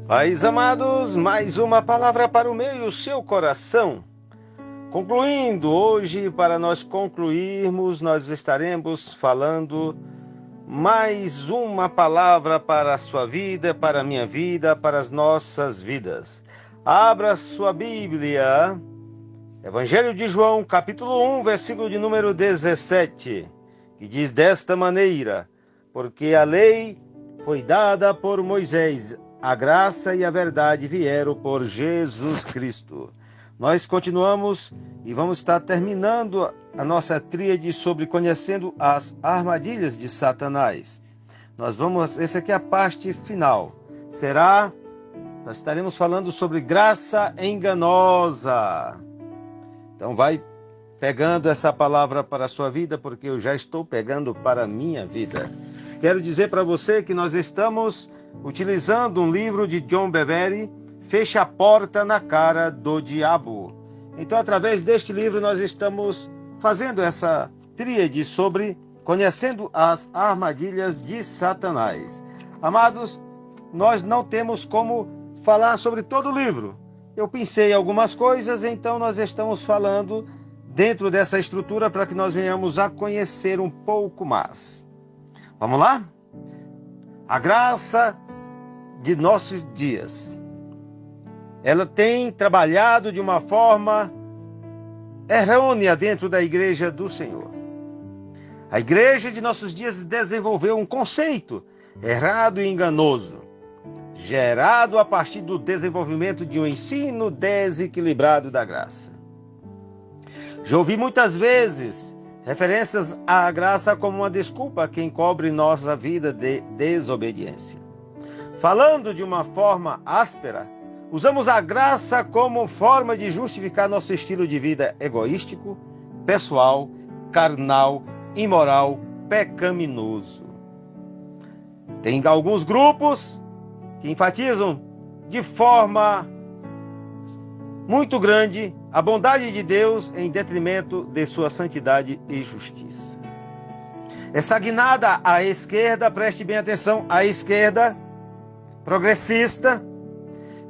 Pais amados, mais uma palavra para o meu e o seu coração. Concluindo hoje, para nós concluirmos, nós estaremos falando mais uma palavra para a sua vida, para a minha vida, para as nossas vidas. Abra sua Bíblia, Evangelho de João, capítulo 1, versículo de número 17, que diz desta maneira: porque a lei foi dada por Moisés, a graça e a verdade vieram por Jesus Cristo. Nós continuamos e vamos estar terminando a nossa tríade sobre conhecendo as armadilhas de Satanás. Essa aqui é a parte final. Nós estaremos falando sobre graça enganosa. Então vai pegando essa palavra para a sua vida, porque eu já estou pegando para a minha vida. Quero dizer para você que nós estamos utilizando um livro de John Bevere, Fecha a Porta na Cara do Diabo. Então, através deste livro, nós estamos fazendo essa tríade sobre conhecendo as armadilhas de Satanás. Amados, nós não temos como falar sobre todo o livro. Eu pensei algumas coisas, então nós estamos falando dentro dessa estrutura para que nós venhamos a conhecer um pouco mais. Vamos lá? A graça de nossos dias, ela tem trabalhado de uma forma errônea dentro da igreja do Senhor. A igreja de nossos dias desenvolveu um conceito errado e enganoso, gerado a partir do desenvolvimento de um ensino desequilibrado da graça. Já ouvi muitas vezes referências à graça como uma desculpa a quem cobre nossa vida de desobediência. Falando de uma forma áspera, usamos a graça como forma de justificar nosso estilo de vida egoístico, pessoal, carnal, imoral, pecaminoso. Tem alguns grupos que enfatizam de forma muito grande a bondade de Deus em detrimento de sua santidade e justiça. Essa guinada à esquerda, preste bem atenção, à esquerda progressista,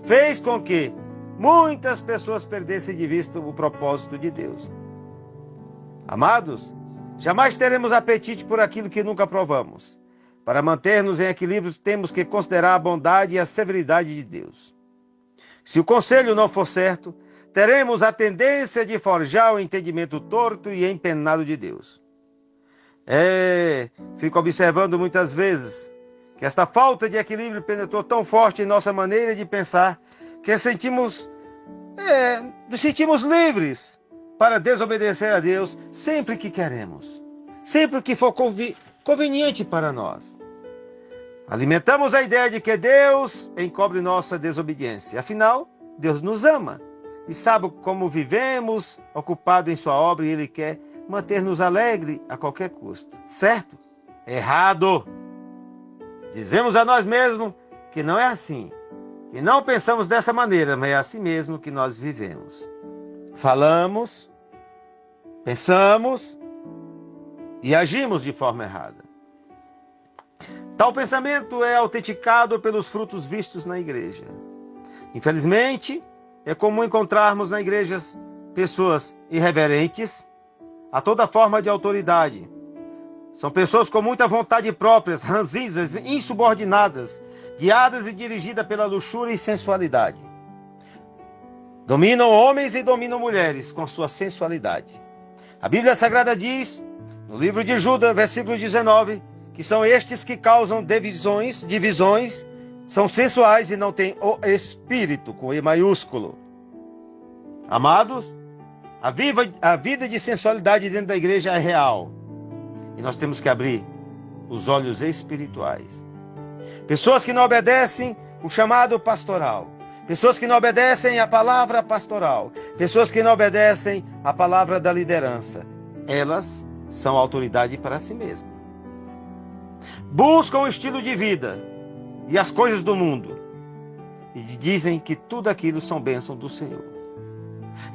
fez com que muitas pessoas perdessem de vista o propósito de Deus. Amados, jamais teremos apetite por aquilo que nunca provamos. Para manter-nos em equilíbrio, temos que considerar a bondade e a severidade de Deus. Se o conselho não for certo, teremos a tendência de forjar o entendimento torto e empenado de Deus. Fico observando muitas vezes que esta falta de equilíbrio penetrou tão forte em nossa maneira de pensar que nos sentimos livres para desobedecer a Deus sempre que queremos, sempre que for conveniente para nós. Alimentamos a ideia de que Deus encobre nossa desobediência. Afinal, Deus nos ama e sabe como vivemos, ocupado em sua obra, e Ele quer manter-nos alegres a qualquer custo. Certo? Errado! Dizemos a nós mesmos que não é assim, que não pensamos dessa maneira, mas é assim mesmo que nós vivemos. Falamos, pensamos e agimos de forma errada. Tal pensamento é autenticado pelos frutos vistos na igreja. Infelizmente, é comum encontrarmos na igreja pessoas irreverentes a toda forma de autoridade. São pessoas com muita vontade própria, ranzinzas, insubordinadas, guiadas e dirigidas pela luxúria e sensualidade. Dominam homens e dominam mulheres com sua sensualidade. A Bíblia Sagrada diz, no livro de Judas, versículo 19, que são estes que causam divisões, são sensuais e não têm o Espírito, com E maiúsculo. Amados, a vida de sensualidade dentro da igreja é real. E nós temos que abrir os olhos espirituais. Pessoas que não obedecem o chamado pastoral. Pessoas que não obedecem a palavra pastoral. Pessoas que não obedecem a palavra da liderança. Elas são autoridade para si mesmas. Buscam o estilo de vida e as coisas do mundo. E dizem que tudo aquilo são bênçãos do Senhor.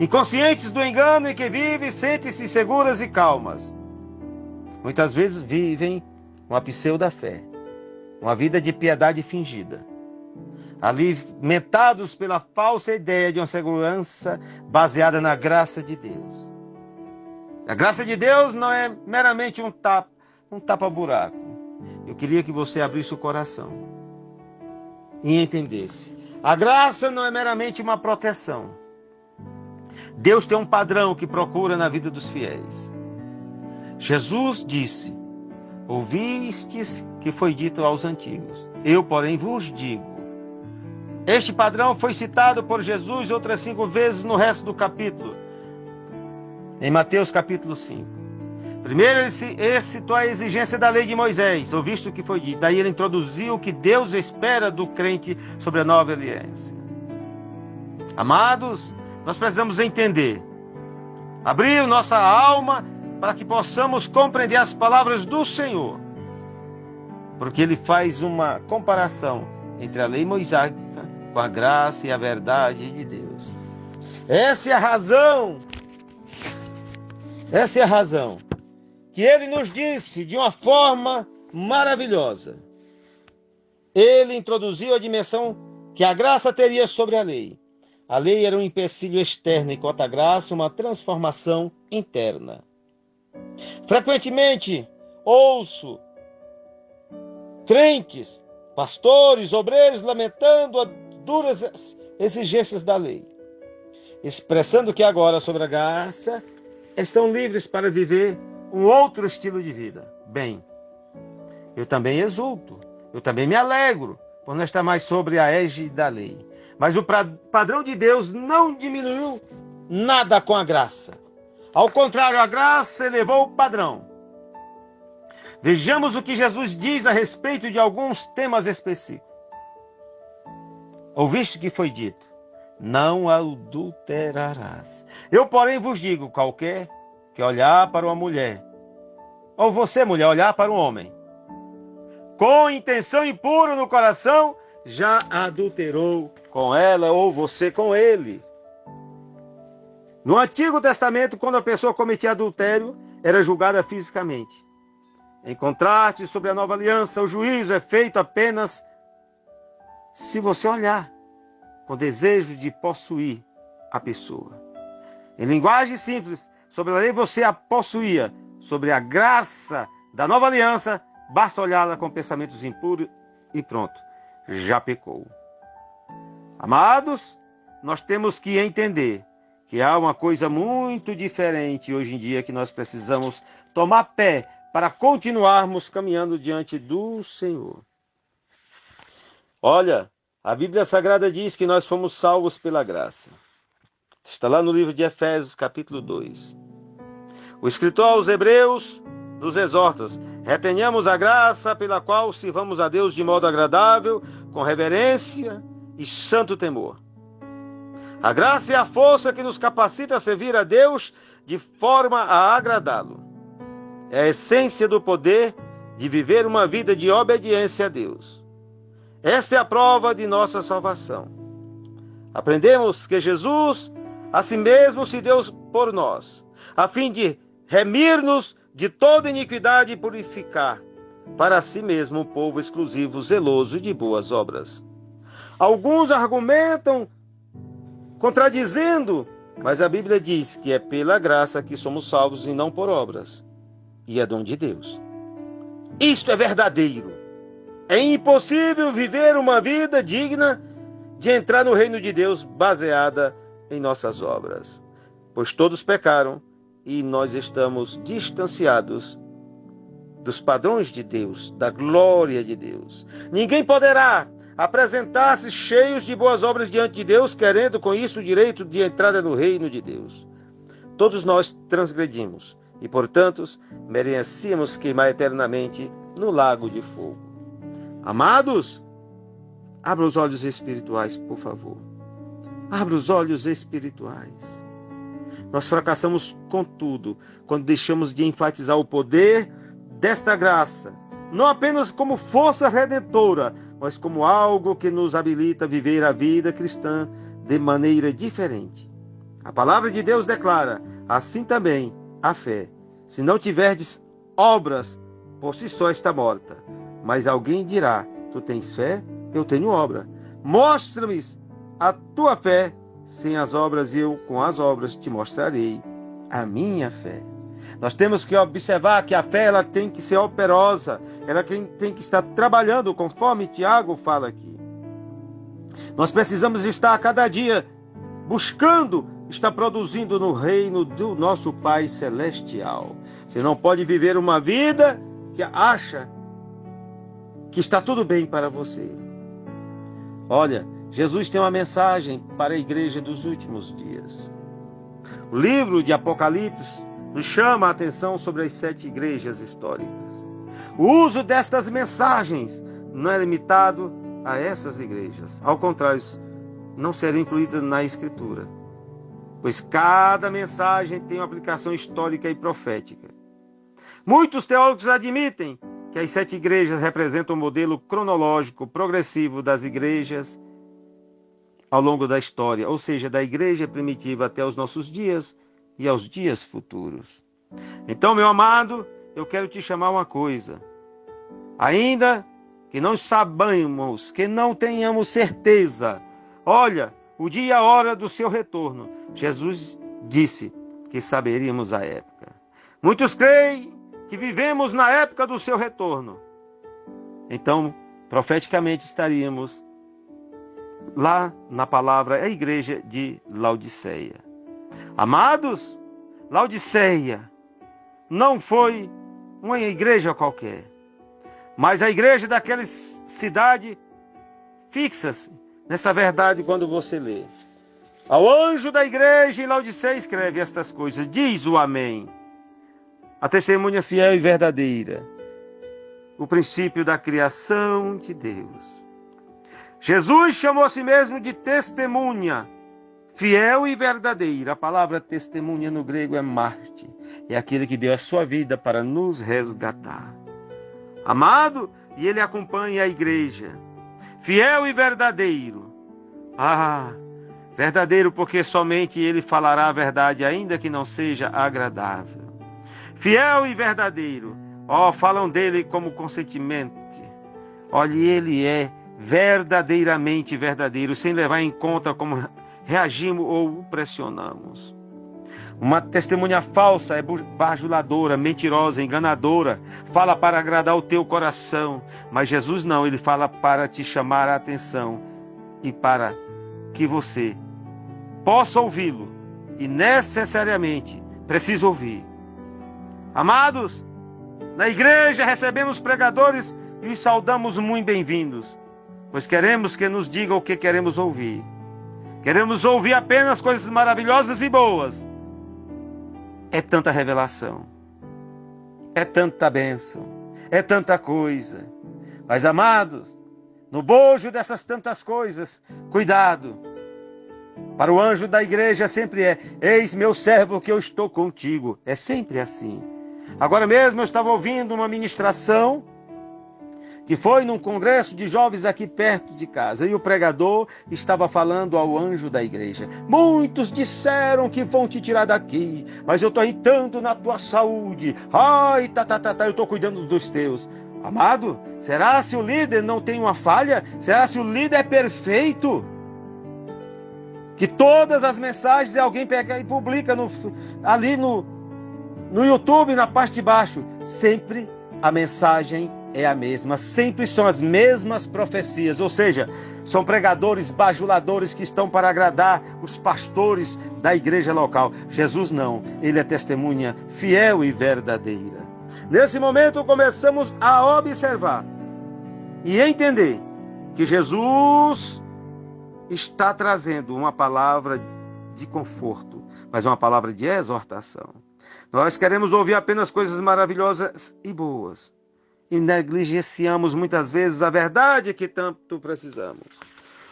Inconscientes do engano em que vivem, sentem-se seguras e calmas. Muitas vezes vivem uma pseudo-fé, uma vida de piedade fingida. alimentados pela falsa ideia de uma segurança baseada na graça de Deus. A graça de Deus não é meramente um tapa-buraco. Eu queria que você abrisse o coração e entendesse. A graça não é meramente uma proteção. Deus tem um padrão que procura na vida dos fiéis. Jesus disse: ouvistes que foi dito aos antigos, eu, porém, vos digo. Este padrão foi citado por Jesus outras 5 vezes no resto do capítulo, em Mateus capítulo 5. Primeiro ele citou a exigência da lei de Moisés, ouviste o que foi dito. Daí ele introduziu o que Deus espera do crente sobre a nova aliança. Amados, nós precisamos entender, abrir nossa alma para que possamos compreender as palavras do Senhor. Porque ele faz uma comparação entre a lei mosaica com a graça e a verdade de Deus. Essa é a razão que ele nos disse de uma forma maravilhosa. Ele introduziu a dimensão que a graça teria sobre a lei. A lei era um empecilho externo, enquanto a graça uma transformação interna. Frequentemente ouço crentes, pastores, obreiros lamentando as duras exigências da lei, expressando que agora, sobre a graça, estão livres para viver um outro estilo de vida. Bem, eu também exulto, eu também me alegro por não estar mais sobre a égide da lei. Mas o padrão de Deus não diminuiu nada com a graça. Ao contrário, a graça elevou o padrão. Vejamos o que Jesus diz a respeito de alguns temas específicos. Ouviste que foi dito: não adulterarás. Eu, porém, vos digo: qualquer que olhar para uma mulher, ou você, mulher, olhar para um homem, com intenção impura no coração, já adulterou com ela, ou você com ele. No Antigo Testamento, quando a pessoa cometia adultério, era julgada fisicamente. Em contraste, sobre a nova aliança, o juízo é feito apenas se você olhar com desejo de possuir a pessoa. Em linguagem simples, sobre a lei você a possuía. Sobre a graça da nova aliança, basta olhá-la com pensamentos impuros e pronto, já pecou. Amados, nós temos que entender que há uma coisa muito diferente hoje em dia que nós precisamos tomar pé para continuarmos caminhando diante do Senhor. Olha, a Bíblia Sagrada diz que nós fomos salvos pela graça. Está lá no livro de Efésios, capítulo 2. O escritor aos Hebreus nos exorta: retenhamos a graça pela qual sirvamos a Deus de modo agradável, com reverência e santo temor. A graça é a força que nos capacita a servir a Deus de forma a agradá-lo. É a essência do poder de viver uma vida de obediência a Deus. Essa é a prova de nossa salvação. Aprendemos que Jesus, a si mesmo, se deu por nós, a fim de remir-nos de toda iniquidade e purificar para si mesmo um povo exclusivo, zeloso de boas obras. Alguns argumentam contradizendo, mas a Bíblia diz que é pela graça que somos salvos e não por obras, e é dom de Deus. Isto é verdadeiro. É impossível viver uma vida digna de entrar no reino de Deus baseada em nossas obras, pois todos pecaram e nós estamos distanciados dos padrões de Deus, da glória de Deus. Ninguém poderá apresentar-se cheios de boas obras diante de Deus, querendo com isso o direito de entrada no reino de Deus. Todos nós transgredimos e, portanto, merecíamos queimar eternamente no lago de fogo. Amados, abra os olhos espirituais, por favor. Abra os olhos espirituais. Nós fracassamos com tudo quando deixamos de enfatizar o poder desta graça, não apenas como força redentora, mas como algo que nos habilita a viver a vida cristã de maneira diferente. A palavra de Deus declara: assim também a fé, se não tiverdes obras, por si só está morta. Mas alguém dirá: tu tens fé, eu tenho obra. Mostra-me a tua fé, sem as obras eu com as obras te mostrarei a minha fé. Nós temos que observar que a fé ela tem que ser operosa, ela tem que estar trabalhando conforme Tiago fala aqui. Nós precisamos estar a cada dia buscando estar produzindo no reino do nosso Pai Celestial. Você não pode viver uma vida que acha que está tudo bem para você. Olha, Jesus tem uma mensagem para a igreja dos últimos dias. O livro de Apocalipse nos chama a atenção sobre as 7 igrejas históricas. O uso destas mensagens não é limitado a essas igrejas. Ao contrário, não serão incluídas na Escritura, pois cada mensagem tem uma aplicação histórica e profética. Muitos teólogos admitem que as 7 igrejas representam o modelo cronológico progressivo das igrejas ao longo da história, ou seja, da igreja primitiva até os nossos dias e aos dias futuros. Então, meu amado, eu quero te chamar uma coisa. Ainda que não saibamos, que não tenhamos certeza, olha, o dia e a hora do seu retorno, Jesus disse que saberíamos a época. Muitos creem que vivemos na época do seu retorno. Então, profeticamente estaríamos lá na palavra a igreja de Laodiceia. Amados, Laodiceia não foi uma igreja qualquer, mas a igreja daquela cidade. Fixa-se nessa verdade quando você lê. Ao anjo da igreja em Laodiceia escreve estas coisas, diz o Amém, a testemunha fiel e verdadeira, o princípio da criação de Deus. Jesus chamou a si mesmo de testemunha, fiel e verdadeira. A palavra testemunha no grego é Marte, é aquele que deu a sua vida para nos resgatar. Amado, e ele acompanha a igreja, fiel e verdadeiro. Verdadeiro porque somente ele falará a verdade, ainda que não seja agradável. Fiel e verdadeiro, falam dele como consentimento. Olha, ele é verdadeiramente verdadeiro, sem levar em conta como reagimos ou o pressionamos. Uma testemunha falsa é bajuladora, mentirosa, enganadora, fala para agradar o teu coração, mas Jesus não, ele fala para te chamar a atenção e para que você possa ouvi-lo e necessariamente precisa ouvir. Amados, na igreja recebemos pregadores e os saudamos muito bem-vindos, pois queremos que nos digam o que queremos ouvir. Queremos ouvir apenas coisas maravilhosas e boas. É tanta revelação, é tanta bênção, é tanta coisa. Mas, amados, no bojo dessas tantas coisas, cuidado. Para o anjo da igreja sempre é: eis meu servo que eu estou contigo. É sempre assim. Agora mesmo eu estava ouvindo uma ministração que foi num congresso de jovens aqui perto de casa, e o pregador estava falando ao anjo da igreja. Muitos disseram que vão te tirar daqui, mas eu estou irritando na tua saúde. Eu estou cuidando dos teus. Amado, será se o líder não tem uma falha? Será se o líder é perfeito? Que todas as mensagens alguém pega e publica ali no YouTube, na parte de baixo. Sempre a mensagem é a mesma, sempre são as mesmas profecias, ou seja, são pregadores bajuladores que estão para agradar os pastores da igreja local. Jesus não, ele é testemunha fiel e verdadeira. Nesse momento começamos a observar e entender que Jesus está trazendo uma palavra de conforto, mas uma palavra de exortação. Nós queremos ouvir apenas coisas maravilhosas e boas, e negligenciamos muitas vezes a verdade que tanto precisamos.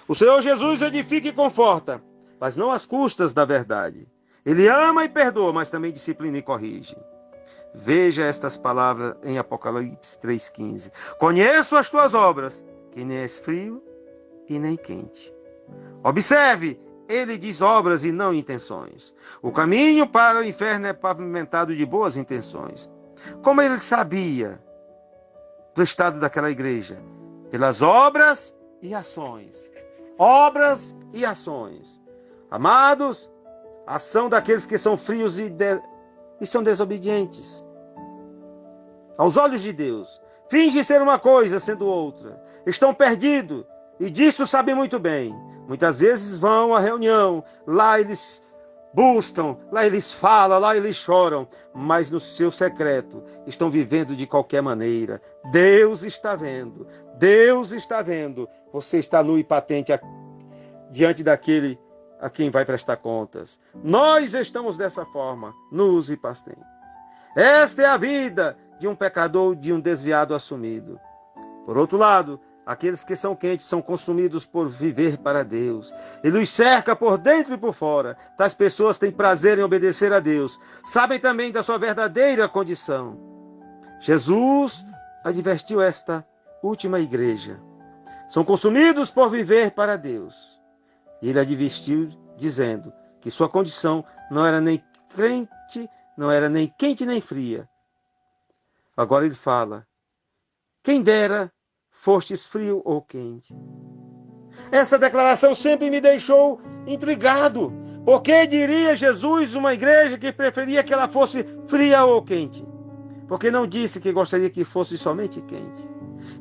O Senhor Jesus edifica e conforta, mas não às custas da verdade. Ele ama e perdoa, mas também disciplina e corrige. Veja estas palavras em Apocalipse 3,15. Conheço as tuas obras, que nem és frio e nem quente. Observe, ele diz obras e não intenções. O caminho para o inferno é pavimentado de boas intenções. Como ele sabia do estado daquela igreja? Pelas obras e ações. obras e ações. Amados, a ação daqueles que são frios e são desobedientes aos olhos de Deus, fingem ser uma coisa sendo outra, estão perdidos e disso sabem muito bem. Muitas vezes vão à reunião, lá eles buscam, lá eles falam, lá eles choram, mas no seu secreto estão vivendo de qualquer maneira. Deus está vendo, Deus está vendo. Você está nu e patente diante daquele a quem vai prestar contas. Nós estamos dessa forma, nus e patentes. Esta é a vida de um pecador, de um desviado assumido. Por outro lado, aqueles que são quentes são consumidos por viver para Deus. Ele os cerca por dentro e por fora. Tais pessoas têm prazer em obedecer a Deus. Sabem também da sua verdadeira condição. Jesus advertiu esta última igreja. São consumidos por viver para Deus. E ele advertiu dizendo que sua condição não era nem crente, não era nem quente nem fria. Agora ele fala: quem dera fostes frio ou quente. Essa declaração sempre me deixou intrigado. Por que diria Jesus uma igreja que preferia que ela fosse fria ou quente? Porque não disse que gostaria que fosse somente quente.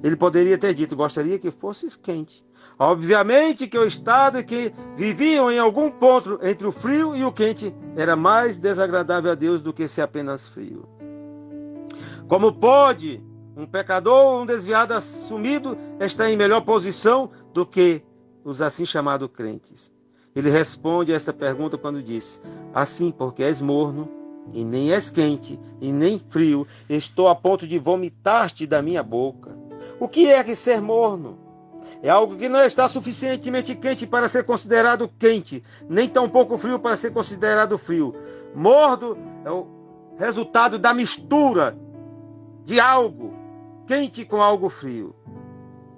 Ele poderia ter dito: gostaria que fosses quente. Obviamente que o estado que viviam em algum ponto entre o frio e o quente era mais desagradável a Deus do que ser apenas frio. Como pode um pecador ou um desviado assumido estar em melhor posição do que os assim chamados crentes? Ele responde a esta pergunta quando diz: assim, porque és morno, e nem és quente, e nem frio, estou a ponto de vomitar-te da minha boca. O que é que ser morno? É algo que não está suficientemente quente para ser considerado quente, nem tampouco frio para ser considerado frio. Morno é o resultado da mistura de algo quente com algo frio.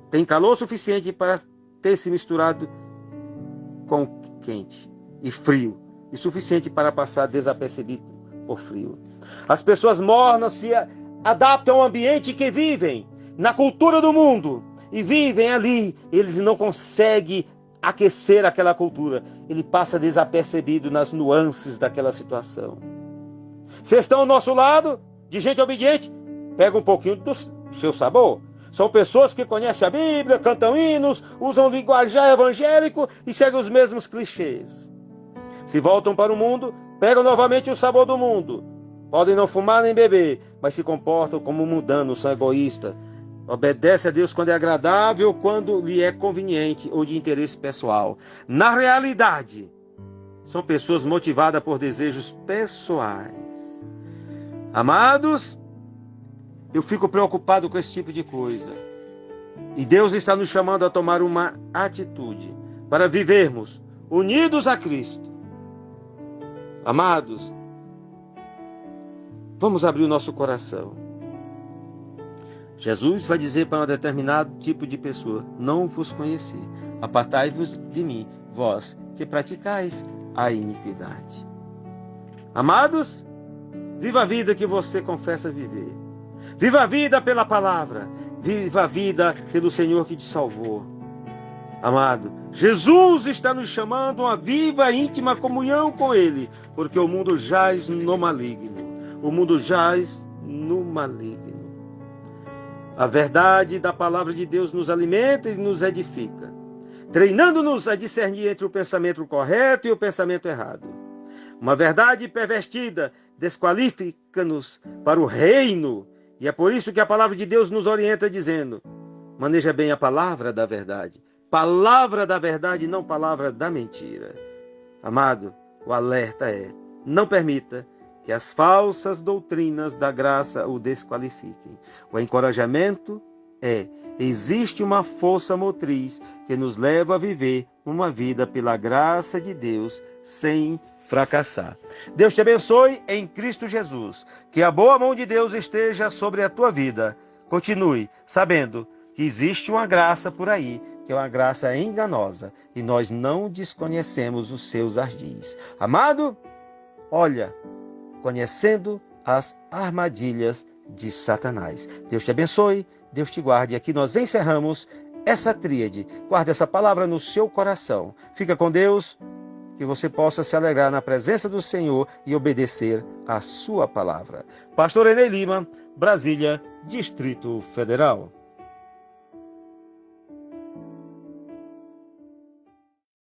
Tem calor suficiente para ter se misturado com quente e frio, e suficiente para passar desapercebido por frio. As pessoas mornas se adaptam ao ambiente que vivem, na cultura do mundo, e vivem ali. Eles não conseguem aquecer aquela cultura. Ele passa desapercebido nas nuances daquela situação. Se estão ao nosso lado, de gente obediente, pega um pouquinho do seu sabor. São pessoas que conhecem a Bíblia, cantam hinos, usam linguajar evangélico e seguem os mesmos clichês. Se voltam para o mundo, pegam novamente o sabor do mundo. Podem não fumar nem beber, mas se comportam como mundanos, são egoístas. Obedece a Deus quando é agradável, quando lhe é conveniente ou de interesse pessoal. Na realidade, são pessoas motivadas por desejos pessoais. Amados, eu fico preocupado com esse tipo de coisa. E Deus está nos chamando a tomar uma atitude para vivermos unidos a Cristo. Amados, vamos abrir o nosso coração. Jesus vai dizer para um determinado tipo de pessoa: não vos conheci, apartai-vos de mim, vós que praticais a iniquidade. Amados, viva a vida que você confessa viver. Viva a vida pela palavra. Viva a vida pelo Senhor que te salvou. Amado, Jesus está nos chamando a uma viva e íntima comunhão com Ele, porque o mundo jaz no maligno. O mundo jaz no maligno. A verdade da palavra de Deus nos alimenta e nos edifica, treinando-nos a discernir entre o pensamento correto e o pensamento errado. Uma verdade pervertida desqualifica-nos para o reino, e é por isso que a palavra de Deus nos orienta dizendo: maneja bem a palavra da verdade. Palavra da verdade, não palavra da mentira. Amado, o alerta é: não permita que as falsas doutrinas da graça o desqualifiquem. O encorajamento é: existe uma força motriz que nos leva a viver uma vida pela graça de Deus sem fracassar. Deus te abençoe em Cristo Jesus. Que a boa mão de Deus esteja sobre a tua vida. Continue sabendo que existe uma graça por aí, que é uma graça enganosa, e nós não desconhecemos os seus ardis. Amado, olha, conhecendo as armadilhas de Satanás. Deus te abençoe, Deus te guarde. Aqui nós encerramos essa tríade. Guarde essa palavra no seu coração. Fica com Deus, que você possa se alegrar na presença do Senhor e obedecer a sua palavra. Pastor Enei Lima, Brasília, Distrito Federal.